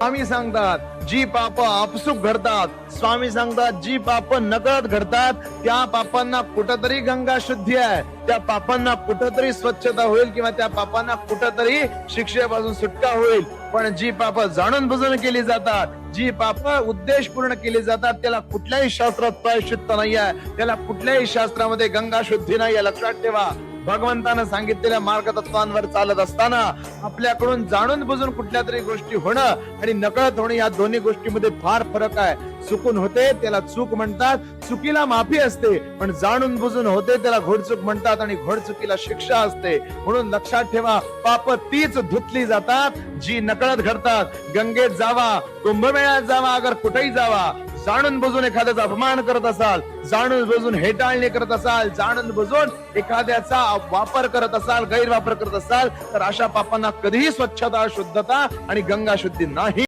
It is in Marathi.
स्वामी सांगतात जी पाप आपसूक घडतात, स्वामी सांगतात जी पाप नकळत घडतात त्या पापांना कुठंतरी गंगा शुद्धी आहे, त्या पापांना कुठंतरी स्वच्छता होईल किंवा त्या पापांना कुठंतरी शिक्षेपासून सुटका होईल. पण जी पाप जाणून बुजून केली जातात, जी पाप उद्देश पूर्ण केली जातात, त्याला कुठल्याही शास्त्रात प्रायश्चित्त नाही आहे, त्याला कुठल्याही शास्त्रामध्ये गंगा शुद्धी नाही आहे. लक्षात ठेवा, भगवंतानं सांगितलेल्या मार्गतत्वांवर चालत असताना आपल्याकडून जाणून बुजून कुठल्या तरी गोष्टी होणं आणि नकळत होणं या दोन्ही गोष्टीमध्ये फार फरक आहे. चुकून होते त्याला चूक म्हणतात, चुकीला माफी असते, पण जाणून बुजून होते त्याला घोडचूक म्हणतात आणि घोडचुकीला शिक्षा असते. म्हणून लक्षात ठेवा, पाप तीच धुतली जातात जी नकळत घडतात. गंगेत जावा, कुंभमेळ्यात जावा, अगर कुठेही जावा, जाणून बुजून एखाद्याचा अपमान करत असाल, जाणून बुजून हेटाळणी करत असाल, जाणून बुजून एखाद्याचा वापर करत असाल, गैरवापर करत असाल, तर अशा पापांना कधीही स्वच्छता, शुद्धता आणि गंगा शुद्धी नाही.